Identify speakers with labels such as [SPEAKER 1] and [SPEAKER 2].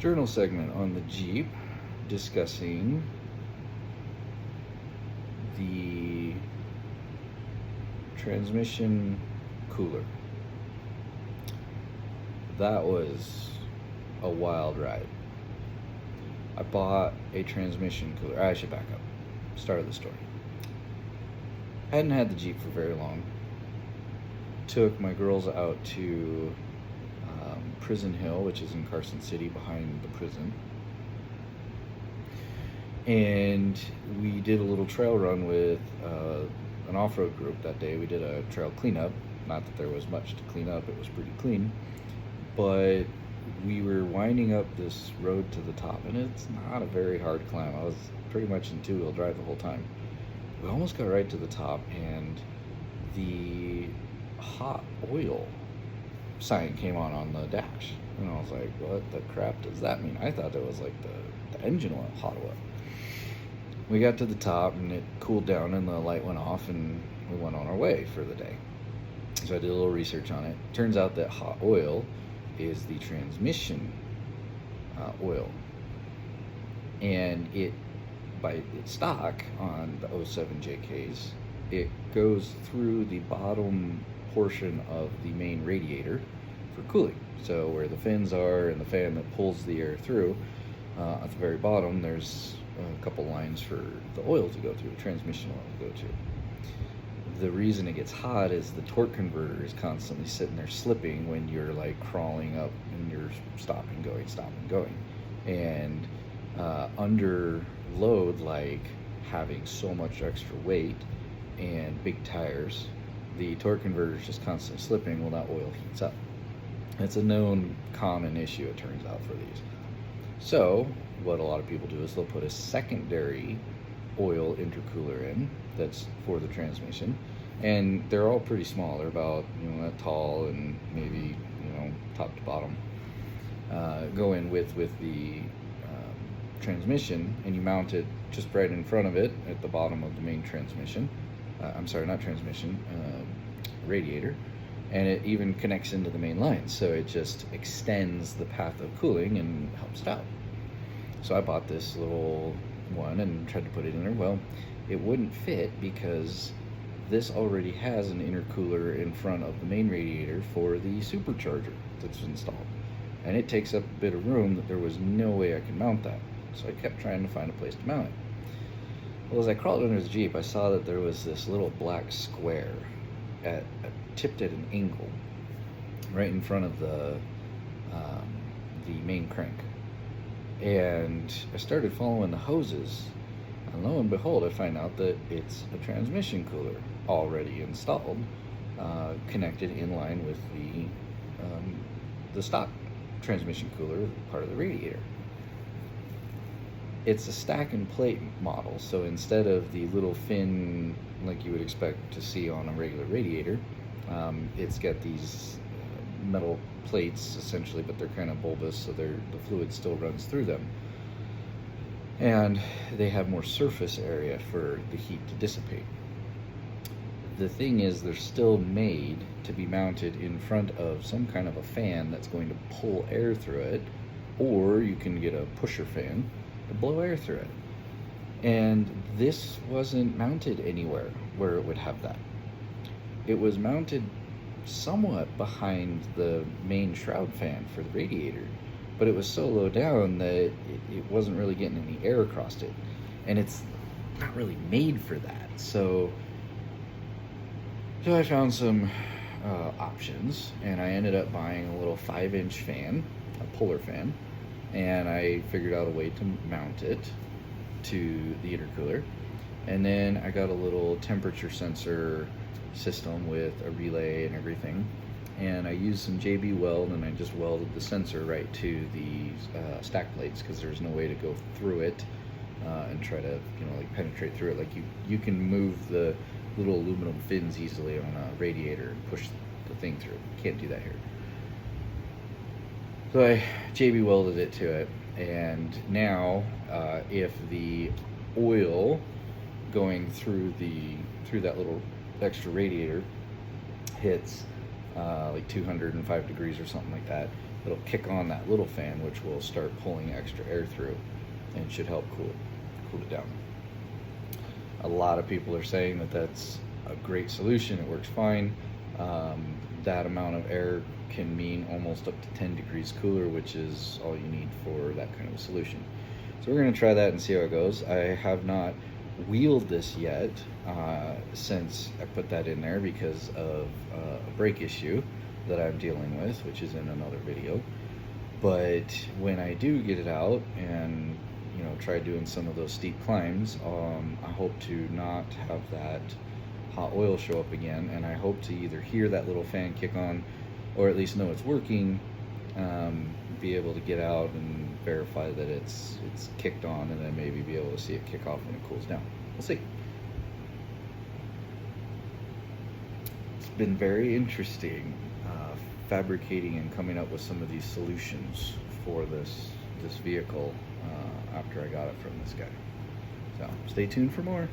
[SPEAKER 1] journal segment on the Jeep discussing the transmission cooler. That was a wild ride. I bought a transmission cooler. I should back up. Start of the story. Hadn't had the Jeep for very long. Took my girls out to Prison Hill, which is in Carson City behind the prison. And we did a little trail run with an off-road group that day. We did a trail cleanup. Not that there was much to clean up, it was pretty clean. But we were winding up this road to the top, and it's not a very hard climb. I was pretty much in two-wheel drive the whole time. We almost got right to the top, and the hot oil sign came on the dash. And I was like, what the crap does that mean? I thought it was like the engine oil, hot oil. We got to the top, and it cooled down, and the light went off, and we went on our way for the day. So I did a little research on it. Turns out that hot oil is the transmission oil, and it, by its stock on the 07 JKs, it goes through the bottom portion of the main radiator for cooling. So where the fins are and the fan that pulls the air through, at the very bottom there's a couple lines for the oil to go through, transmission oil to go to. The reason it gets hot is the torque converter is constantly sitting there slipping when you're like crawling up and you're stop and going. And under load, like having so much extra weight and big tires, the torque converter is just constantly slipping. Well, that oil heats up. It's a known common issue, it turns out, for these. So what a lot of people do is they'll put a secondary oil intercooler in that's for the transmission, and they're all pretty small. They're about that tall, and maybe top to bottom go in with the transmission, and you mount it just right in front of it at the bottom of the main transmission. I'm sorry, not transmission, radiator. And it even connects into the main line, so it just extends the path of cooling and helps it out. So I bought this little one and tried to put it in there. Well, it wouldn't fit because this already has an intercooler in front of the main radiator for the supercharger that's installed. And it takes up a bit of room that there was no way I could mount that. So I kept trying to find a place to mount it. Well, as I crawled under the Jeep, I saw that there was this little black square tipped at an angle right in front of the main crank. And I started following the hoses, and lo and behold, I find out that it's a transmission cooler already installed, connected in line with the stock transmission cooler, part of the radiator. It's a stack and plate model, so instead of the little fin like you would expect to see on a regular radiator, it's got these metal plates essentially, but they're kind of bulbous, so the fluid still runs through them, and they have more surface area for the heat to dissipate. The thing is, they're still made to be mounted in front of some kind of a fan that's going to pull air through it, or you can get a pusher fan to blow air through it. And this wasn't mounted anywhere where it would have that. It was mounted somewhat behind the main shroud fan for the radiator, but it was so low down that it wasn't really getting any air across it, and it's not really made for that. So I found some options, and I ended up buying a little 5-inch fan, a puller fan, and I figured out a way to mount it to the intercooler. And then I got a little temperature sensor system with a relay and everything, and I used some JB weld, and I just welded the sensor right to the stack plates, because there's no way to go through it and try to like penetrate through it. Like you can move the little aluminum fins easily on a radiator and push the thing through. Can't do that here. So I JB welded it to it, and now if the oil going through that little extra radiator hits like 205 degrees or something like that, it'll kick on that little fan, which will start pulling extra air through and should help cool it down. A lot of people are saying that that's a great solution. It works fine. That amount of air can mean almost up to 10 degrees cooler, which is all you need for that kind of a solution. So we're going to try that and see how it goes. I have not wheeled this yet since I put that in there because of a brake issue that I'm dealing with, which is in another video. But when I do get it out and try doing some of those steep climbs, I hope to not have that hot oil show up again, and I hope to either hear that little fan kick on or at least know it's working, be able to get out and verify that it's kicked on, and then maybe be able to see it kick off when it cools down. We'll see. It's been very interesting fabricating and coming up with some of these solutions for this vehicle after I got it from this guy. So stay tuned for more.